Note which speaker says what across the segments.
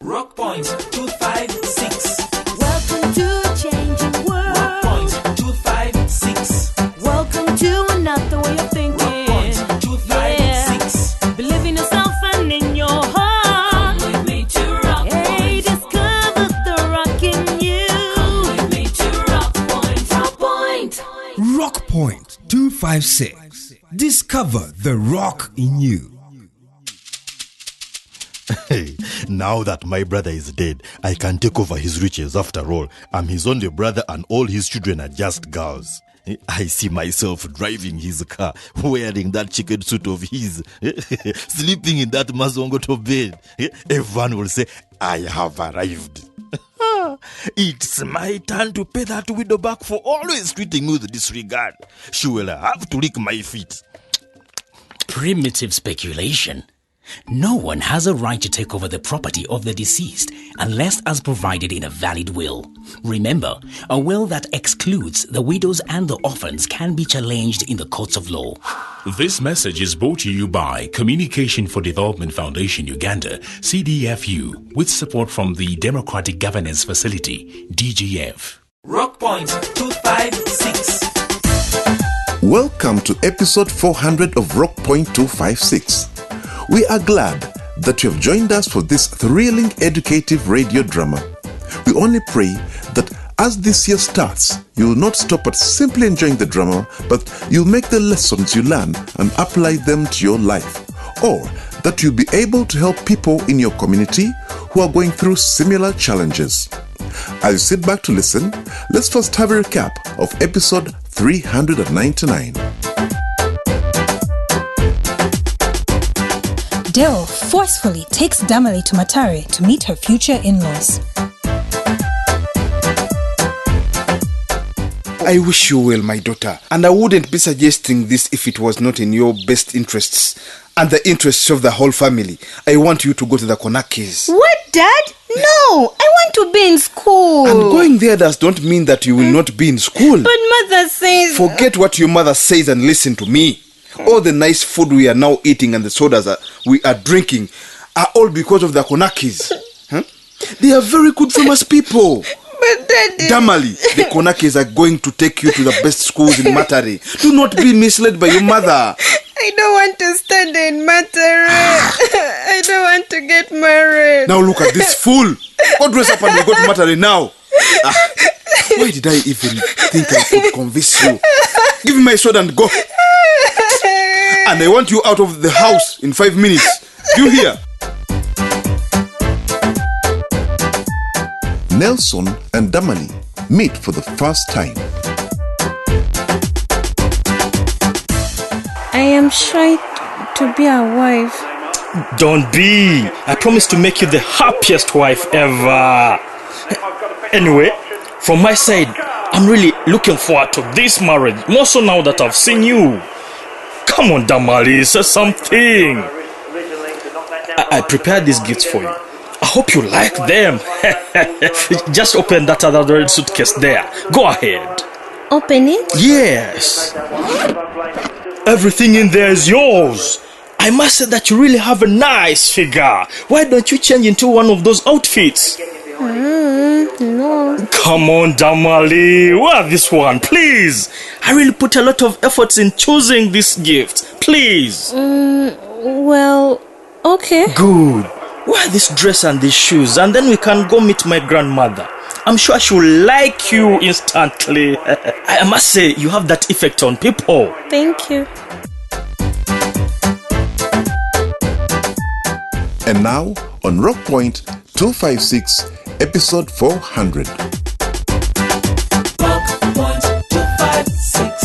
Speaker 1: Rock Point 256.
Speaker 2: Welcome to a changing world.
Speaker 1: Rock Point 256.
Speaker 2: Welcome to another way of thinking.
Speaker 1: Rock Point 256.
Speaker 2: Yeah. Believe in yourself and in your heart.
Speaker 1: Come with me to Rock
Speaker 2: Hey,
Speaker 1: Point.
Speaker 2: discover the rock in you.
Speaker 1: Come with me to Rock Point. Rock Point.
Speaker 3: Rock Point 256. Discover the rock in you.
Speaker 4: Hey, now that my brother is dead, I can take over his riches. After all, I'm his only brother and all his children are just girls. I see myself driving his car, wearing that chicken suit of his, sleeping in that Mazongoto bed. Everyone will say, I have arrived. It's my turn to pay that widow back for always treating me with disregard. She will have to lick my feet.
Speaker 5: Primitive speculation. No one has a right to take over the property of the deceased unless as provided in a valid will. Remember, a will that excludes the widows and the orphans can be challenged in the courts of law.
Speaker 6: This message is brought to you by Communication for Development Foundation Uganda, CDFU, with support from the Democratic Governance Facility, DGF.
Speaker 1: Rock Point 256.
Speaker 7: Welcome to episode 400 of Rock Point 256. We are glad that you have joined us for this thrilling educative radio drama. We only pray that as this year starts, you will not stop at simply enjoying the drama, but you'll make the lessons you learn and apply them to your life, or that you'll be able to help people in your community who are going through similar challenges. As you sit back to listen, let's first have a recap of episode 399.
Speaker 8: Dale forcefully takes Damali to Matare to meet her future in-laws.
Speaker 9: I wish you well, my daughter, and I wouldn't be suggesting this if it was not in your best interests and the interests of the whole family. I want you to go to the Konakis.
Speaker 10: What, Dad? No, I want to be in school.
Speaker 9: And going there does not mean that you will not be in school.
Speaker 10: But Mother says...
Speaker 9: Forget what your mother says and listen to me. All the nice food we are now eating and the sodas we are drinking are all because of the Konakis. Huh? They are very good, famous people.
Speaker 10: But Daddy...
Speaker 9: Damali, the Konakis are going to take you to the best schools in Matare. Do not be misled by your mother.
Speaker 10: I don't want to study in Matare. I don't want to get married.
Speaker 9: Now look at this fool. Go dress up and we go to Matare now. Why did I even think I could convince you? Give me my sword and go. And I want you out of the house in 5 minutes. Do you hear?
Speaker 7: Nelson and Damali meet for the first time.
Speaker 10: I am shy to be a wife.
Speaker 11: Don't be. I promise to make you the happiest wife ever. Anyway, from my side, I'm really looking forward to this marriage, more so now that I've seen you. Come on, Damali, say something. I prepared these gifts for you. I hope you like them. Just open that other red suitcase there. Go ahead.
Speaker 10: Open it?
Speaker 11: Yes. Everything in there is yours. I must say that you really have a nice figure. Why don't you change into one of those outfits?
Speaker 10: No.
Speaker 11: Come on, Damali. Wear this one, please. I really put a lot of efforts in choosing this gift. Please.
Speaker 10: Well, okay.
Speaker 11: Good. Wear this dress and these shoes, and then we can go meet my grandmother. I'm sure she will like you instantly. I must say, you have that effect on people.
Speaker 10: Thank you.
Speaker 7: And now, on Rock Point 256, episode 400.
Speaker 1: Rock Point 256.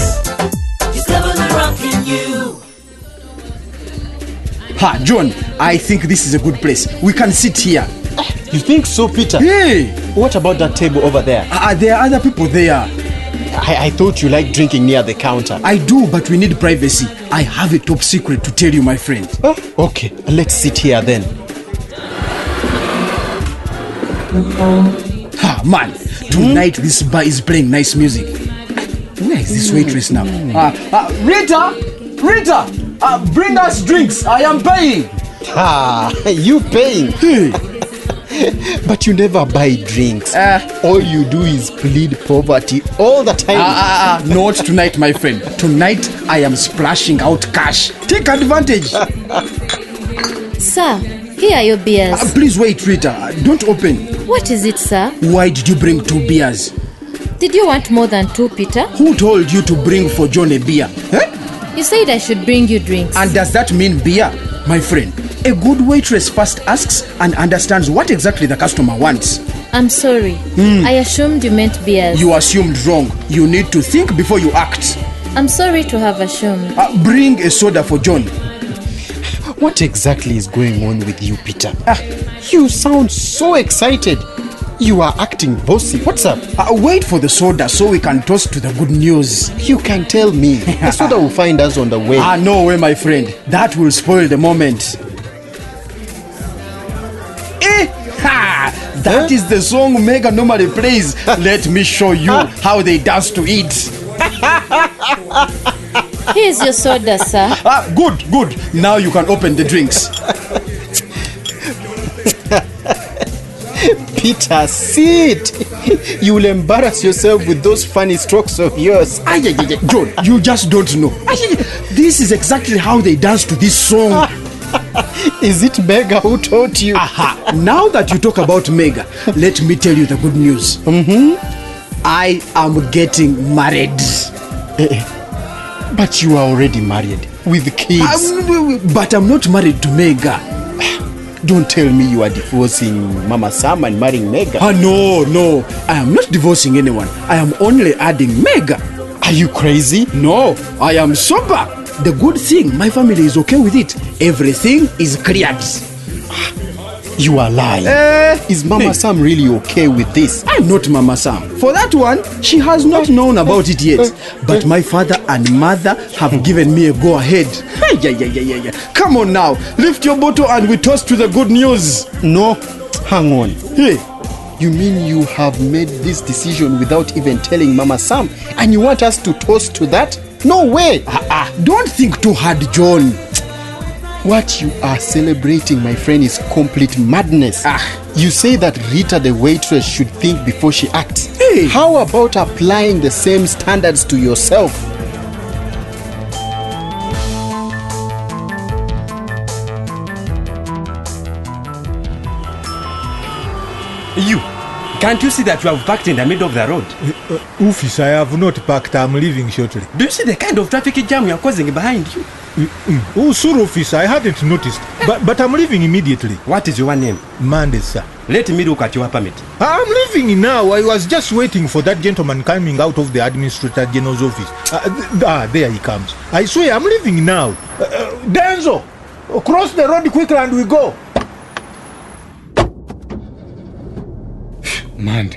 Speaker 1: Discover the rock in you.
Speaker 12: Ha, John, I think this is a good place. We can sit here.
Speaker 13: You think so, Peter?
Speaker 12: Hey!
Speaker 13: What about that table over there?
Speaker 12: There are other people there.
Speaker 13: I thought you liked drinking near the counter.
Speaker 12: I do, but we need privacy. I have a top secret to tell you, my friend.
Speaker 13: Okay, let's sit here then.
Speaker 12: Ha, man, tonight this bar is playing nice music. Where is this waitress now? Rita! Bring us drinks. I am paying.
Speaker 13: You paying?
Speaker 12: Hey.
Speaker 13: But you never buy drinks. All you do is plead poverty all the time.
Speaker 12: Not tonight, my friend. Tonight, I am splashing out cash. Take advantage.
Speaker 14: Sir, here are your beers.
Speaker 12: Please wait, Rita. Don't open.
Speaker 14: What is it, sir?
Speaker 12: Why did you bring 2 beers?
Speaker 14: Did you want more than 2, Peter?
Speaker 12: Who told you to bring for John a beer?
Speaker 14: You said I should bring you drinks.
Speaker 12: And does that mean beer? My friend, a good waitress first asks and understands what exactly the customer wants.
Speaker 14: I'm sorry. I assumed you meant beers.
Speaker 12: You assumed wrong. You need to think before you act.
Speaker 14: I'm sorry to have assumed.
Speaker 12: Bring a soda for John.
Speaker 13: What exactly is going on with you, Peter? You sound so excited. You are acting bossy. What's up?
Speaker 12: Wait for the soda so we can toast to the good news.
Speaker 13: You can tell me. The soda will find us on the way.
Speaker 12: No way, my friend. That will spoil the moment. That is the song Mega normally plays. Let me show you how they dance to it.
Speaker 14: Here's your soda, sir.
Speaker 12: Good. Now you can open the drinks.
Speaker 13: Peter, sit. You will embarrass yourself with those funny strokes of yours.
Speaker 12: John, you just don't know. This is exactly how they dance to this song.
Speaker 13: Is it Mega who taught you?
Speaker 12: Now that you talk about Mega, let me tell you the good news. I am getting married.
Speaker 13: But you are already married with kids.
Speaker 12: But I'm not married to Mega.
Speaker 13: Don't tell me you are divorcing Mama Sam and marrying Mega.
Speaker 12: No. I am not divorcing anyone. I am only adding Mega.
Speaker 13: Are you crazy?
Speaker 12: No, I am sober. The good thing, my family is okay with it. Everything is cleared.
Speaker 13: You are lying. Is Mama Sam really okay with this?
Speaker 12: I'm not Mama Sam. For that one, she has not known about it yet. But my father and mother have given me a go-ahead. Yeah. Come on now, lift your bottle and we toast to the good news.
Speaker 13: No, hang on.
Speaker 12: Hey.
Speaker 13: You mean you have made this decision without even telling Mama Sam? And you want us to toast to that? No way.
Speaker 12: Don't think too hard, John.
Speaker 13: What you are celebrating, my friend, is complete madness. You say that Rita the waitress should think before she acts.
Speaker 12: Hey.
Speaker 13: How about applying the same standards to yourself?
Speaker 15: You, can't you see that you have parked in the middle of the road?
Speaker 16: Officer, I have not parked. I'm leaving shortly.
Speaker 15: Do you see the kind of traffic jam you are causing behind you?
Speaker 16: Oh, sir, officer, I hadn't noticed. But I'm leaving immediately.
Speaker 15: What is your name?
Speaker 16: Monday, sir.
Speaker 15: Let me look at your permit.
Speaker 16: I'm leaving now. I was just waiting for that gentleman coming out of the Administrator General's office. There he comes. I swear, I'm leaving now. Denzo, cross the road quickly and we go.
Speaker 9: Man,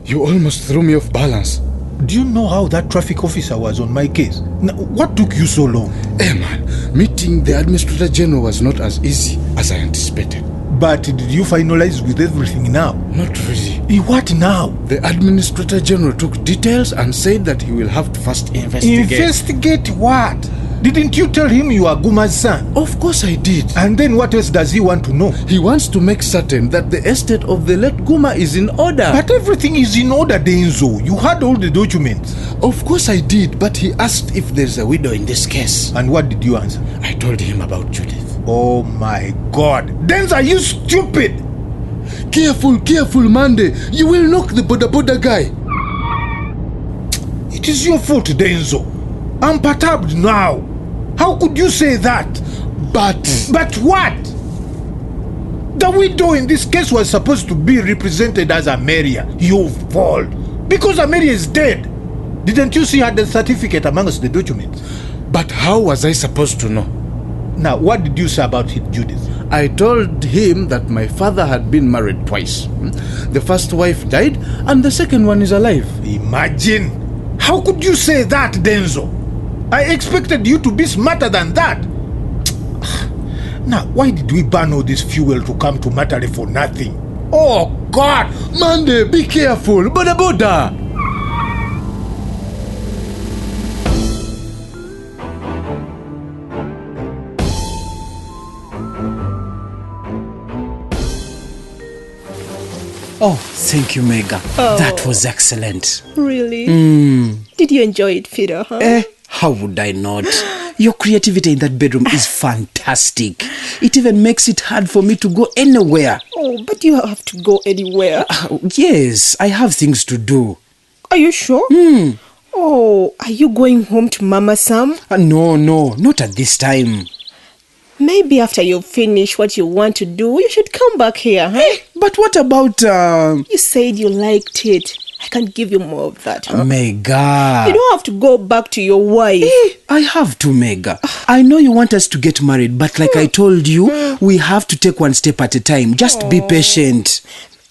Speaker 9: you almost threw me off balance.
Speaker 16: Do you know how that traffic officer was on my case? Now, what took you so long?
Speaker 9: Hey man, meeting the Administrator General was not as easy as I anticipated.
Speaker 16: But did you finalize with everything now?
Speaker 9: Not really.
Speaker 16: What now?
Speaker 9: The Administrator General took details and said that he will have to first investigate.
Speaker 16: Investigate what? Didn't you tell him you are Gumas' son?
Speaker 9: Of course I did.
Speaker 16: And then what else does he want to know?
Speaker 9: He wants to make certain that the estate of the late Guma is in order.
Speaker 16: But everything is in order, Denzo. You had all the documents.
Speaker 9: Of course I did, but he asked if there's a widow in this case.
Speaker 16: And what did you answer?
Speaker 9: I told him about Judith.
Speaker 16: Oh my God. Denzo, are you stupid?
Speaker 9: Careful, Monday. You will knock the boda guy.
Speaker 16: It is your fault, Denzo. I'm perturbed now. How could you say that? But what? The widow in this case was supposed to be represented as Ameria. You fool. Because Ameria is dead. Didn't you see her death certificate amongst the documents?
Speaker 9: But how was I supposed to know?
Speaker 16: Now, what did you say about Judith?
Speaker 9: I told him that my father had been married twice. The first wife died and the second one is alive.
Speaker 16: Imagine. How could you say that, Denzo? I expected you to be smarter than that. Now, why did we burn all this fuel to come to Matare for nothing? Oh, God!
Speaker 9: Monday, be careful. Boda.
Speaker 5: Oh, thank you, Mega. That was excellent.
Speaker 10: Really?
Speaker 5: Mm.
Speaker 10: Did you enjoy it, Peter? Huh?
Speaker 5: How would I not? Your creativity in that bedroom is fantastic. It even makes it hard for me to go anywhere.
Speaker 10: Oh, but you have to go anywhere.
Speaker 5: Yes, I have things to do.
Speaker 10: Are you sure? Oh, are you going home to Mama Sam?
Speaker 5: No, not at this time.
Speaker 10: Maybe after you finish what you want to do, you should come back here, huh?
Speaker 5: But what about...
Speaker 10: You said you liked it. I can't give you more of that, huh?
Speaker 5: Mega.
Speaker 10: You don't have to go back to your wife.
Speaker 5: I have to, Mega. I know you want us to get married, but like I told you, we have to take one step at a time. Just be patient.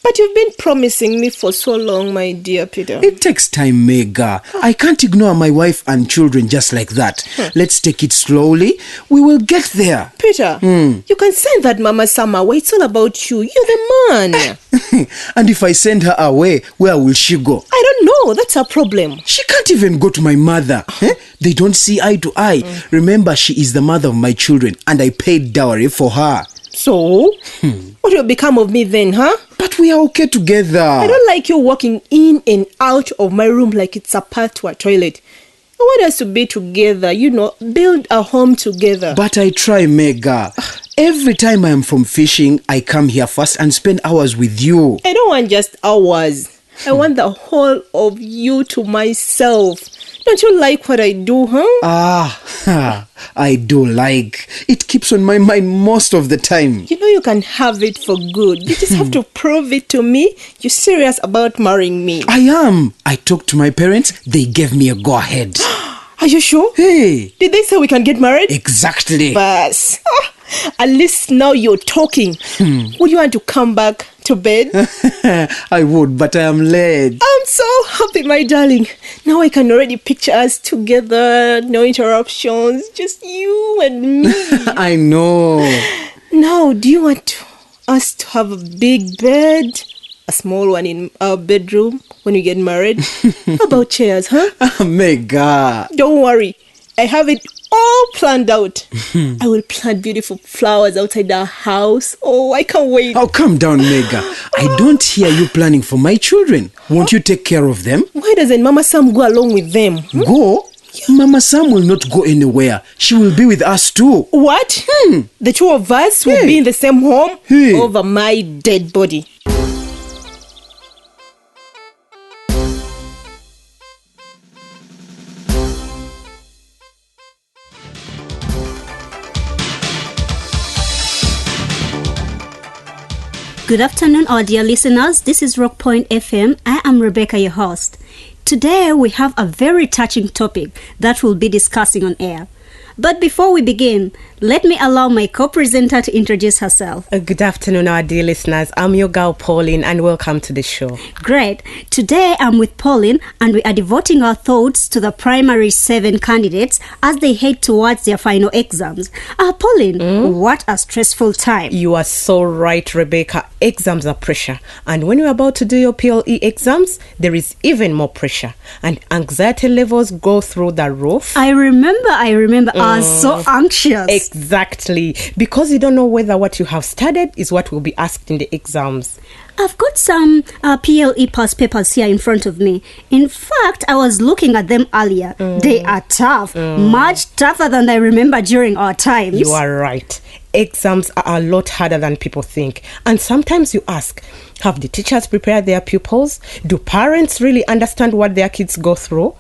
Speaker 10: But you've been promising me for so long, my dear Peter.
Speaker 5: It takes time, Mega. I can't ignore my wife and children just like that. Let's take it slowly. We will get there.
Speaker 10: Peter, you can send that Mama Sam away. It's all about you. You're the man.
Speaker 5: And if I send her away, where will she go?
Speaker 10: I don't know. That's her problem.
Speaker 5: She can't even go to my mother. They don't see eye to eye. Remember, she is the mother of my children, and I paid dowry for her.
Speaker 10: So? What will become of me then, huh?
Speaker 5: But we are okay together.
Speaker 10: I don't like you walking in and out of my room like it's a path to a toilet. I want us to be together, build a home together.
Speaker 5: But I try, Mega. Every time I am from fishing, I come here first and spend hours with you.
Speaker 10: I don't want just hours. I want the whole of you to myself. Don't you like what I do, huh?
Speaker 5: I do like. It keeps on my mind most of the time.
Speaker 10: You can have it for good. You just have to prove it to me. You're serious about marrying me.
Speaker 5: I am. I talked to my parents. They gave me a go-ahead.
Speaker 10: Are you sure?
Speaker 5: Hey.
Speaker 10: Did they say we can get married?
Speaker 5: Exactly.
Speaker 10: But at least now you're talking. Would you want to come back to bed?
Speaker 5: I would, but I am late.
Speaker 10: I'm so happy, my darling. Now I can already picture us together. No interruptions. Just you and me.
Speaker 5: I know.
Speaker 10: Now, do you want us to have a big bed? A small one in our bedroom when we get married? How about chairs, huh?
Speaker 5: Mega.
Speaker 10: Don't worry. I have it all planned out. I will plant beautiful flowers outside our house. Oh, I can't wait.
Speaker 5: Oh, calm down, Mega. I don't hear you planning for my children. Won't you take care of them?
Speaker 10: Why doesn't Mama Sam go along with them?
Speaker 5: Go? Mama Sam will not go anywhere. She will be with us too.
Speaker 10: What? The two of us will be in the same home over my dead body.
Speaker 17: Good afternoon, our dear listeners. This is Rock Point FM. I am Rebecca, your host. Today, we have a very touching topic that we'll be discussing on air. But before we begin, let me allow my co-presenter to introduce herself.
Speaker 18: Good afternoon, our dear listeners. I'm your girl, Pauline, and welcome to the show.
Speaker 17: Great. Today, I'm with Pauline, and we are devoting our thoughts to the primary 7 candidates as they head towards their final exams. Pauline, what a stressful time.
Speaker 18: You are so right, Rebecca. Exams are pressure. And when you're about to do your PLE exams, there is even more pressure. And anxiety levels go through the roof.
Speaker 17: I remember. I was so anxious.
Speaker 18: Exactly. Because you don't know whether what you have studied is what will be asked in the exams.
Speaker 17: I've got some PLE past papers here in front of me. In fact, I was looking at them earlier. They are tough. Much tougher than I remember during our times.
Speaker 18: You are right. Exams are a lot harder than people think. And sometimes you ask, have the teachers prepared their pupils? Do parents really understand what their kids go through?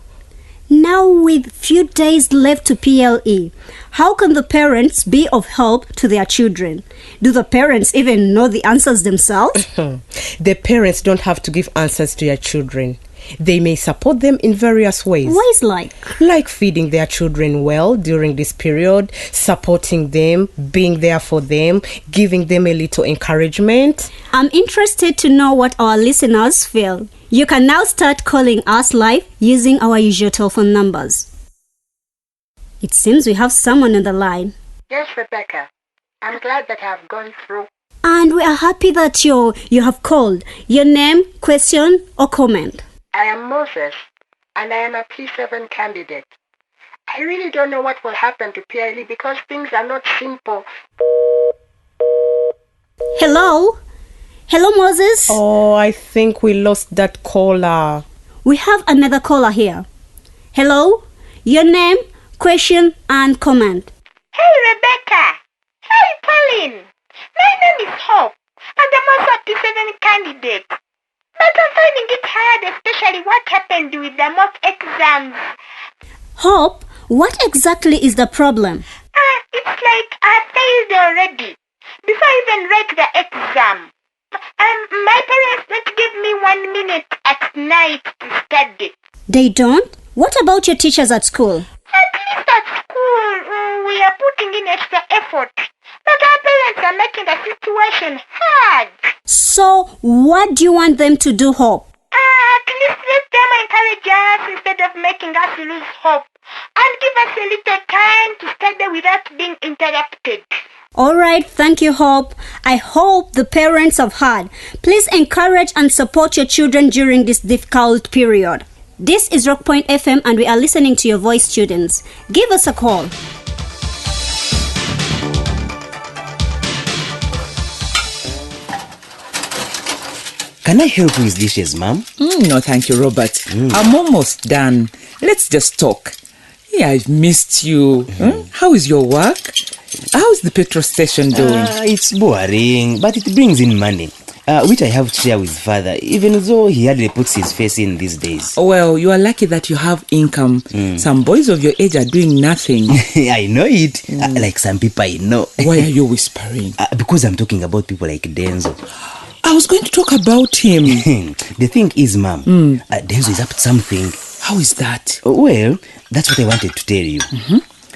Speaker 17: Now, with few days left to PLE, how can the parents be of help to their children? Do the parents even know the answers themselves?
Speaker 18: The parents don't have to give answers to their children. They may support them in various ways.
Speaker 17: Ways like?
Speaker 18: Like feeding their children well during this period, supporting them, being there for them, giving them a little encouragement.
Speaker 17: I'm interested to know what our listeners feel. You can now start calling us live using our usual telephone numbers. It seems we have someone on the line.
Speaker 19: Yes, Rebecca. I'm glad that I've gone through.
Speaker 17: And we are happy that you have called. Your name, question, or comment?
Speaker 19: I am Moses, and I am a P7 candidate. I really don't know what will happen to PLE because things are not simple.
Speaker 17: Hello? Hello, Moses.
Speaker 18: Oh, I think we lost that caller.
Speaker 17: We have another caller here. Hello? Your name, question, and comment.
Speaker 19: Hey, Rebecca. Hey, Pauline. My name is Hope, and I'm also a P7 candidate. But I'm finding it hard, especially what happened with the mock exams.
Speaker 17: Hope, what exactly is the problem?
Speaker 19: It's like I failed already. Before I even write the exam. My parents don't give me 1 minute at night to study.
Speaker 17: They don't? What about your teachers at school?
Speaker 19: At least at school, we are putting in extra effort. But our parents are making the situation hard.
Speaker 17: So, what do you want them to do, Hope?
Speaker 19: At least let them encourage us instead of making us lose hope. And give us a little time to study without being interrupted.
Speaker 17: Alright, thank you, Hope. I hope the parents have heard. Please encourage and support your children during this difficult period. This is Rock Point FM and we are listening to your voice, students. Give us a call.
Speaker 20: Can I help with dishes, ma'am?
Speaker 21: No, thank you, Robert. I'm almost done. Let's just talk. Yeah, I've missed you. How is your work? How's the petrol station doing?
Speaker 20: It's boring, but it brings in money, which I have to share with father, even though he hardly puts his face in these days.
Speaker 21: Well, you are lucky that you have income. Some boys of your age are doing nothing.
Speaker 20: I know it. Like some people I know.
Speaker 21: Why are you whispering?
Speaker 20: Because I'm talking about people like Denzo.
Speaker 21: I was going to talk about him.
Speaker 20: The thing is, ma'am, Denzo is up to something.
Speaker 21: How is that?
Speaker 20: Well, that's what I wanted to tell you.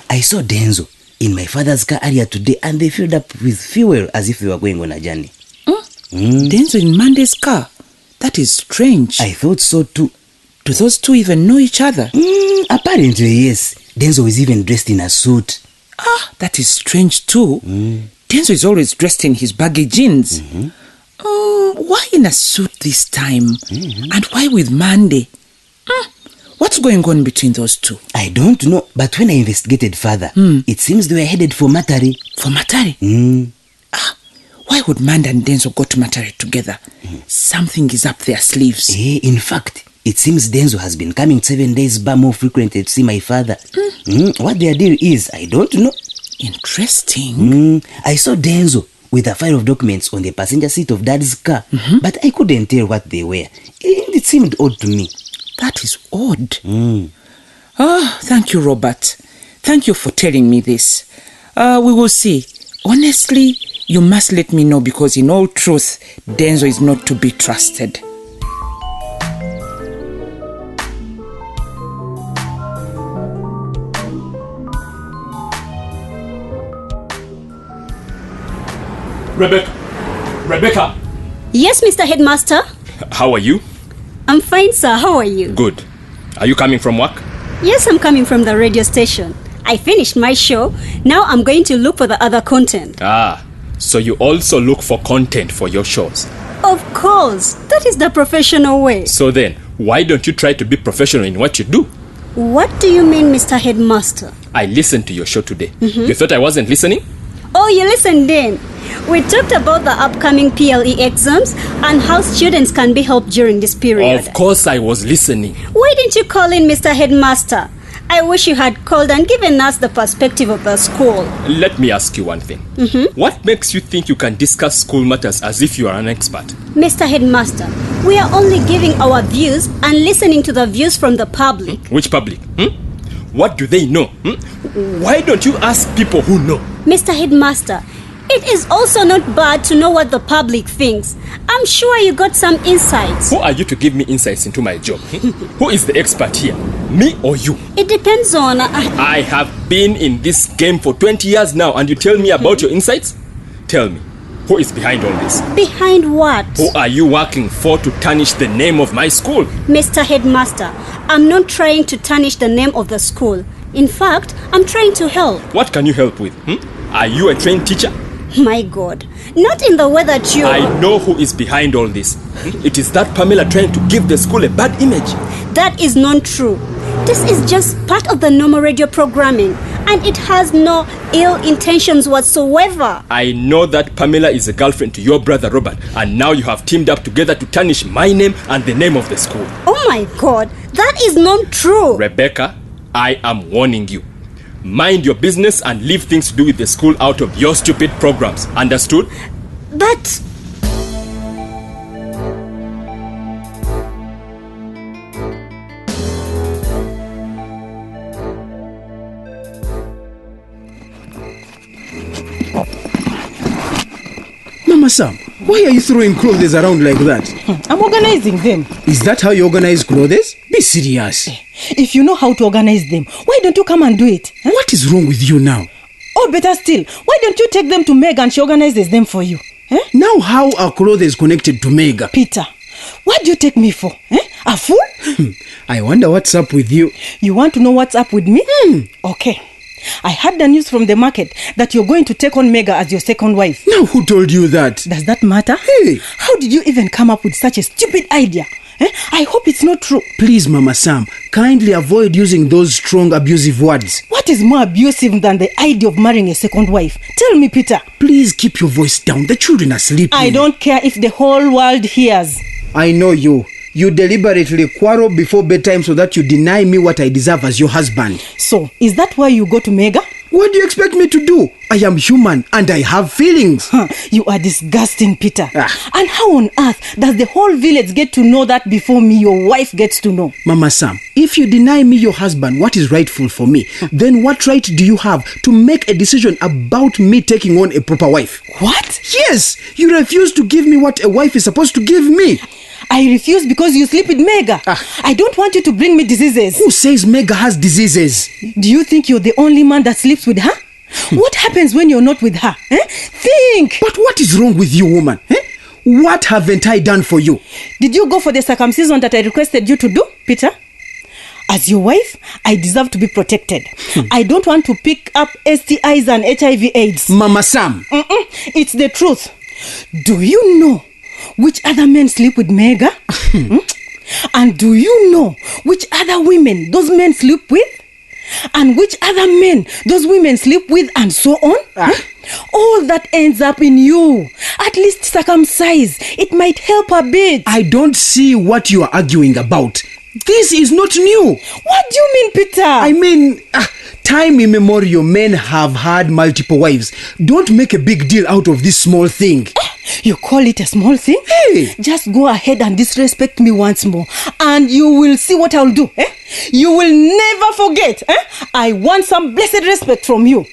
Speaker 20: I saw Denzo in my father's car earlier today and they filled up with fuel as if they were going on a journey.
Speaker 21: Denzo in Monday's car? That is strange.
Speaker 20: I thought so too.
Speaker 21: Do those two even know each other?
Speaker 20: Apparently, yes. Denzo is even dressed in a suit.
Speaker 21: That is strange too. Denzo is always dressed in his baggy jeans. Why in a suit this time? And why with Monday? What's going on between those two?
Speaker 20: I don't know, but when I investigated further, it seems they were headed for Matari.
Speaker 21: For Matari? Why would Manda and Denzo go to Matari together? Something is up their sleeves.
Speaker 20: In fact, it seems Denzo has been coming 7 days bar more frequently to see my father. What their deal is, I don't know.
Speaker 21: Interesting.
Speaker 20: I saw Denzo with a file of documents on the passenger seat of Dad's car, but I couldn't tell what they were. It seemed odd to me.
Speaker 21: That is odd. Thank you, Robert. Thank you for telling me this. We will see. Honestly, you must let me know because in all truth, Denzo is not to be trusted.
Speaker 22: Rebecca.
Speaker 17: Yes, Mr. Headmaster.
Speaker 22: How are you?
Speaker 17: I'm fine, sir. How are you?
Speaker 22: Good. Are you coming from work?
Speaker 17: Yes, I'm coming from the radio station. I finished my show. Now I'm going to look for the other content.
Speaker 22: So you also look for content for your shows?
Speaker 17: Of course. That is the professional way.
Speaker 22: So then, why don't you try to be professional in what you do?
Speaker 17: What do you mean, Mr. Headmaster?
Speaker 22: I listened to your show today. You thought I wasn't listening?
Speaker 17: Oh, you listened in. We talked about the upcoming PLE exams and how students can be helped during this period.
Speaker 22: Of course I was listening.
Speaker 17: Why didn't you call in, Mr. Headmaster? I wish you had called and given us the perspective of the school.
Speaker 22: Let me ask you one thing. What makes you think you can discuss school matters as if you are an expert?
Speaker 17: Mr. Headmaster, we are only giving our views and listening to the views from the public.
Speaker 22: Which public? What do they know? Why don't you ask people who know?
Speaker 17: Mr. Headmaster, it is also not bad to know what the public thinks. I'm sure you got some insights.
Speaker 22: Who are you to give me insights into my job? Who is the expert here? Me or you?
Speaker 17: It depends on...
Speaker 22: I have been in this game for 20 years now and you tell me about your insights? Tell me, who is behind all this?
Speaker 17: Behind what?
Speaker 22: Who are you working for to tarnish the name of my school?
Speaker 17: Mr. Headmaster, I'm not trying to tarnish the name of the school. In fact, I'm trying to help.
Speaker 22: What can you help with? Are you a trained teacher?
Speaker 17: My God, not in the way that you...
Speaker 22: I know who is behind all this. It is that Pamela trying to give the school a bad image.
Speaker 17: That is not true. This is just part of the normal radio programming. and it has no ill intentions whatsoever.
Speaker 22: I know that Pamela is a girlfriend to your brother Robert, and now you have teamed up together to tarnish my name and the name of the school.
Speaker 17: Oh my God, that is not true.
Speaker 22: Rebecca, I am warning you. Mind your business and leave things to do with the school out of your stupid programs. Understood?
Speaker 17: But...
Speaker 12: Mama Sam, why are you throwing clothes around like that?
Speaker 2: I'm organizing them.
Speaker 12: Is that how you organize clothes? Be serious.
Speaker 2: If you know how to organize them, why don't you come and do it? Huh?
Speaker 12: What is wrong with you now?
Speaker 2: Or better still, why don't you take them to Meg and she organizes them for you?
Speaker 12: Now how are clothes connected to Meg?
Speaker 2: Peter, what do you take me for? A fool?
Speaker 12: I wonder what's up with you.
Speaker 2: You want to know what's up with me? Okay. I heard the news from the market that you're going to take on Mega as your second wife.
Speaker 12: Now, who told you that?
Speaker 2: Does that matter?
Speaker 12: Hey!
Speaker 2: How did you even come up with such a stupid idea? I hope it's not true.
Speaker 12: Please, Mama Sam, kindly avoid using those strong, abusive words.
Speaker 2: What is more abusive than the idea of marrying a second wife? Tell me, Peter.
Speaker 12: Please keep your voice down. The children are sleeping.
Speaker 2: I don't care if the whole world hears.
Speaker 12: I know you. You deliberately quarrel before bedtime so that you deny me what I deserve as your husband.
Speaker 2: So, is that why you go to Mega?
Speaker 12: What do you expect me to do? I am human and I have feelings.
Speaker 2: You are disgusting, Peter. And how on earth does the whole village get to know that before me, your wife gets to know?
Speaker 12: Mama Sam, if you deny me your husband, what is rightful for me, then what right do you have to make a decision about me taking on a proper wife?
Speaker 2: What?
Speaker 12: Yes, you refuse to give me what a wife is supposed to give me.
Speaker 2: I refuse because you sleep with Mega. I don't want you to bring me diseases.
Speaker 12: Who says Mega has diseases?
Speaker 2: Do you think you're the only man that sleeps with her? What happens when you're not with her? Think!
Speaker 12: But what is wrong with you, woman? What haven't I done for you?
Speaker 2: Did you go for the circumcision that I requested you to do, Peter? As your wife, I deserve to be protected. I don't want to pick up STIs and HIV/AIDS.
Speaker 12: Mama Sam!
Speaker 2: It's the truth. Do you know which other men sleep with Mega? And do you know which other women those men sleep with? And which other men those women sleep with, and so on? All that ends up in you. At least circumcise. It might help a bit.
Speaker 12: I don't see what you are arguing about. This is not new.
Speaker 2: What do you mean, Peter?
Speaker 12: I mean, time immemorial, men have had multiple wives. Don't make a big deal out of this small thing.
Speaker 2: You call it a small thing?
Speaker 12: Hey!
Speaker 2: Just go ahead and disrespect me once more, and you will see what I'll do. You will never forget. I want some blessed respect from you.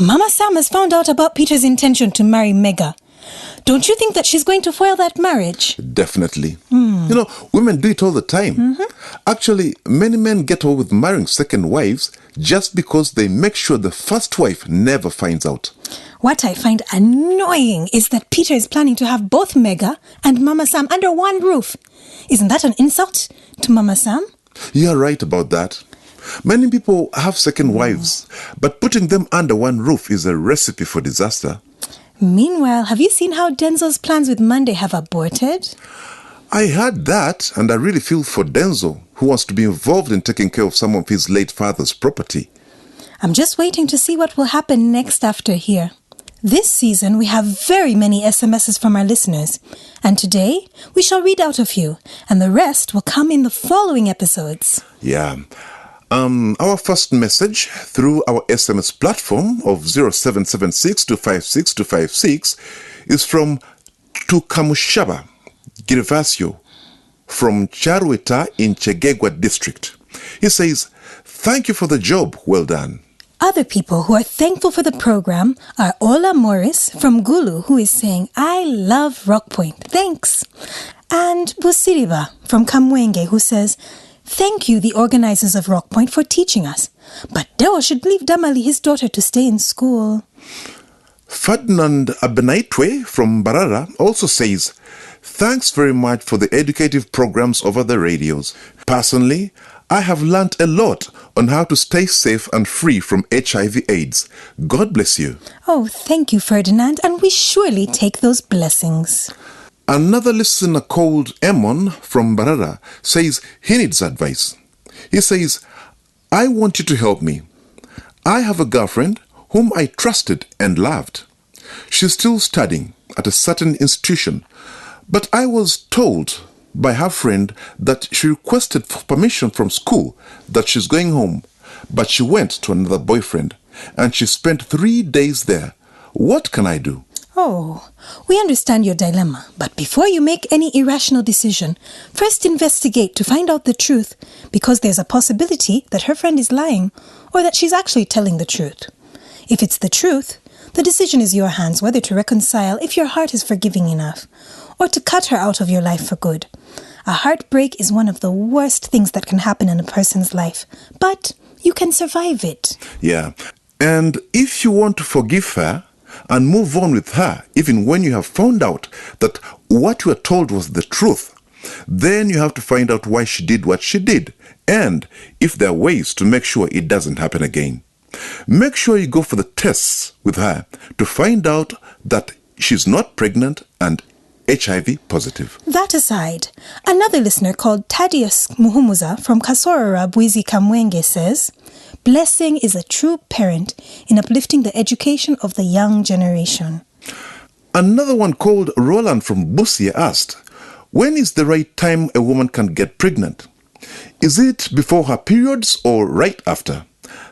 Speaker 8: Mama Sam has found out about Peter's intention to marry Mega. Don't you think that she's going to foil that marriage?
Speaker 7: Definitely. You know, women do it all the time. Actually, many men get away with marrying second wives just because they make sure the first wife never finds out.
Speaker 8: What I find annoying is that Peter is planning to have both Mega and Mama Sam under one roof. Isn't that an insult to Mama Sam?
Speaker 7: You're right about that. Many people have second wives, but putting them under one roof is a recipe for disaster.
Speaker 8: Meanwhile, have you seen how Denzo's plans with Monday have aborted?
Speaker 7: I heard that, and I really feel for Denzo, who wants to be involved in taking care of some of his late father's property.
Speaker 8: I'm just waiting to see what will happen next after here. This season, we have very many SMSs from our listeners, and today we shall read out a few, and the rest will come in the following episodes.
Speaker 7: Yeah. Our first message through our SMS platform of 0776-256-256 is from Tukamushaba Girvasio from Charweta in Chegegwa district. He says, "Thank you for the job, well done."
Speaker 8: Other people who are thankful for the program are Ola Morris from Gulu, who is saying, "I love Rock Point, thanks." And Busiriba from Kamwenge, who says, "Thank you, the organizers of Rock Point, for teaching us. But Deo should leave Damali his daughter to stay in school."
Speaker 7: Ferdinand Abenaitwe from Barara also says, thanks very much for the educative programs over the radios. Personally, I have learnt a lot on how to stay safe and free from HIV/AIDS. God bless you.
Speaker 8: Oh, thank you, Ferdinand, and we surely take those blessings.
Speaker 7: Another listener called Emon from Barara says he needs advice. He says, I want you to help me. I have a girlfriend whom I trusted and loved. She's still studying at a certain institution, but I was told by her friend that she requested for permission from school that she's going home, but she went to another boyfriend and she spent 3 days there. What can I do?
Speaker 8: Oh, we understand your dilemma, but before you make any irrational decision, first investigate to find out the truth, because there's a possibility that her friend is lying or that she's actually telling the truth. If it's the truth, the decision is your hands whether to reconcile if your heart is forgiving enough, or to cut her out of your life for good. A heartbreak is one of the worst things that can happen in a person's life, but you can survive it.
Speaker 7: Yeah, and if you want to forgive her and move on with her, even when you have found out that what you were told was the truth, then you have to find out why she did what she did, and if there are ways to make sure it doesn't happen again. Make sure you go for the tests with her to find out that she's not pregnant and HIV positive.
Speaker 8: That aside, another listener called Thaddeus Muhumuza from Kasorora, Bwizi, Kamwenge says, blessing is a true parent in uplifting the education of the young generation.
Speaker 7: Another one called Roland from Busia asked, when is the right time a woman can get pregnant? Is it before her periods or right after?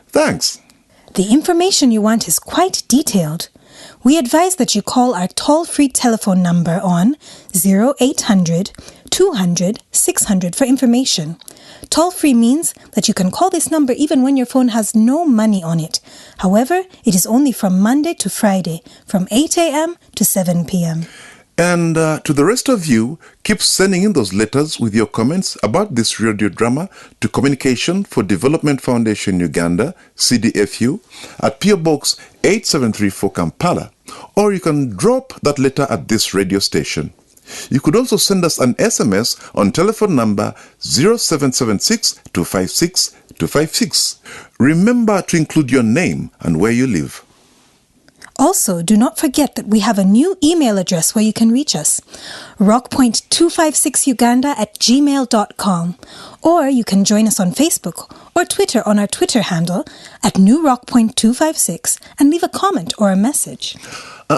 Speaker 7: Thanks.
Speaker 8: The information you want is quite detailed. We advise that you call our toll-free telephone number on 0800 200 600 for information. Toll-free means that you can call this number even when your phone has no money on it. However, it is only from Monday to Friday, from 8 a.m. to 7 p.m.
Speaker 7: And to the rest of you, keep sending in those letters with your comments about this radio drama to Communication for Development Foundation Uganda, CDFU, at PO Box 8734 Kampala. Or you can drop that letter at this radio station. You could also send us an SMS on telephone number 0776 256 256. Remember to include your name and where you live.
Speaker 8: Also, do not forget that we have a new email address where you can reach us, rockpoint256uganda@gmail.com, or you can join us on Facebook or Twitter on our Twitter handle @newrockpoint256 and leave a comment or a message.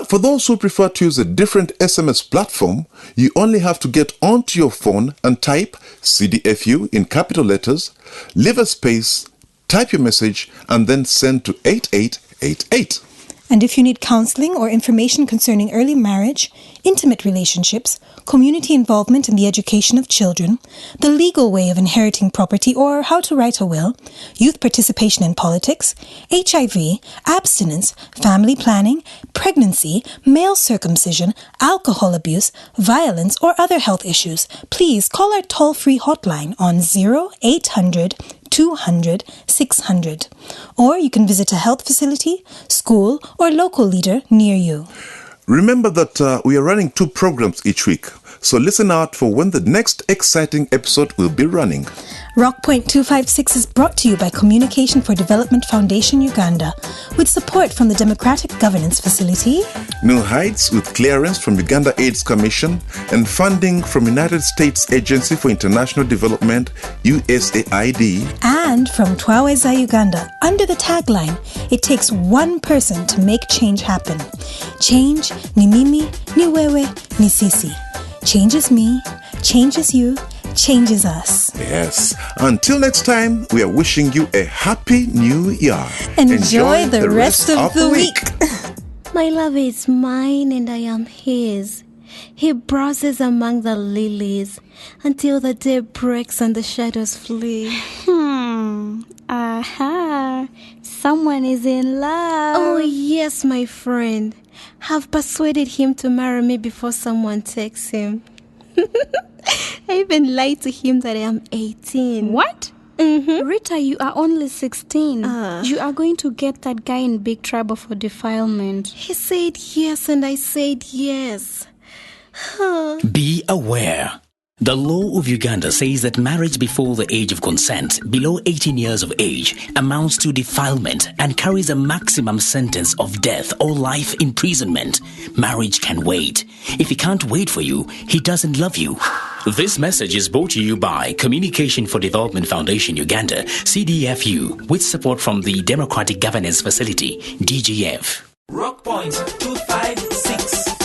Speaker 7: For those who prefer to use a different SMS platform, you only have to get onto your phone and type CDFU in capital letters, leave a space, type your message, and then send to 8888.
Speaker 8: And if you need counseling or information concerning early marriage, intimate relationships, community involvement in the education of children, the legal way of inheriting property or how to write a will, youth participation in politics, HIV, abstinence, family planning, pregnancy, male circumcision, alcohol abuse, violence, or other health issues, please call our toll-free hotline on 0800 200 600. Or you can visit a health facility, school, or local leader near you.
Speaker 7: Remember that we are running 2 programs each week, so listen out for when the next exciting episode will be running.
Speaker 8: Rockpoint 256 is brought to you by Communication for Development Foundation Uganda, with support from the Democratic Governance Facility,
Speaker 7: New Heights with clearance from Uganda AIDS Commission, and funding from United States Agency for International Development, USAID,
Speaker 8: and from Twaweza Uganda, under the tagline, it takes one person to make change happen. Change, ni mimi, ni wewe, ni sisi. Change is me, change is you, changes us.
Speaker 7: Yes. Until next time, we are wishing you a happy new year.
Speaker 8: Enjoy the rest of the week.
Speaker 3: My love is mine and I am his. He browses among the lilies until the day breaks and the shadows flee.
Speaker 4: Aha. Someone is in love.
Speaker 3: Oh, yes, my friend. Have persuaded him to marry me before someone takes him. I even lied to him that I am 18.
Speaker 4: What? Rita, you are only 16. You are going to get that guy in big trouble for defilement.
Speaker 3: He said yes, and I said yes.
Speaker 5: Be aware. The law of Uganda says that marriage before the age of consent, below 18 years of age, amounts to defilement and carries a maximum sentence of death or life imprisonment. Marriage can wait. If he can't wait for you, he doesn't love you. This message is brought to you by Communication for Development Foundation Uganda, CDFU, with support from the Democratic Governance Facility, DGF.
Speaker 1: Rock Point 256.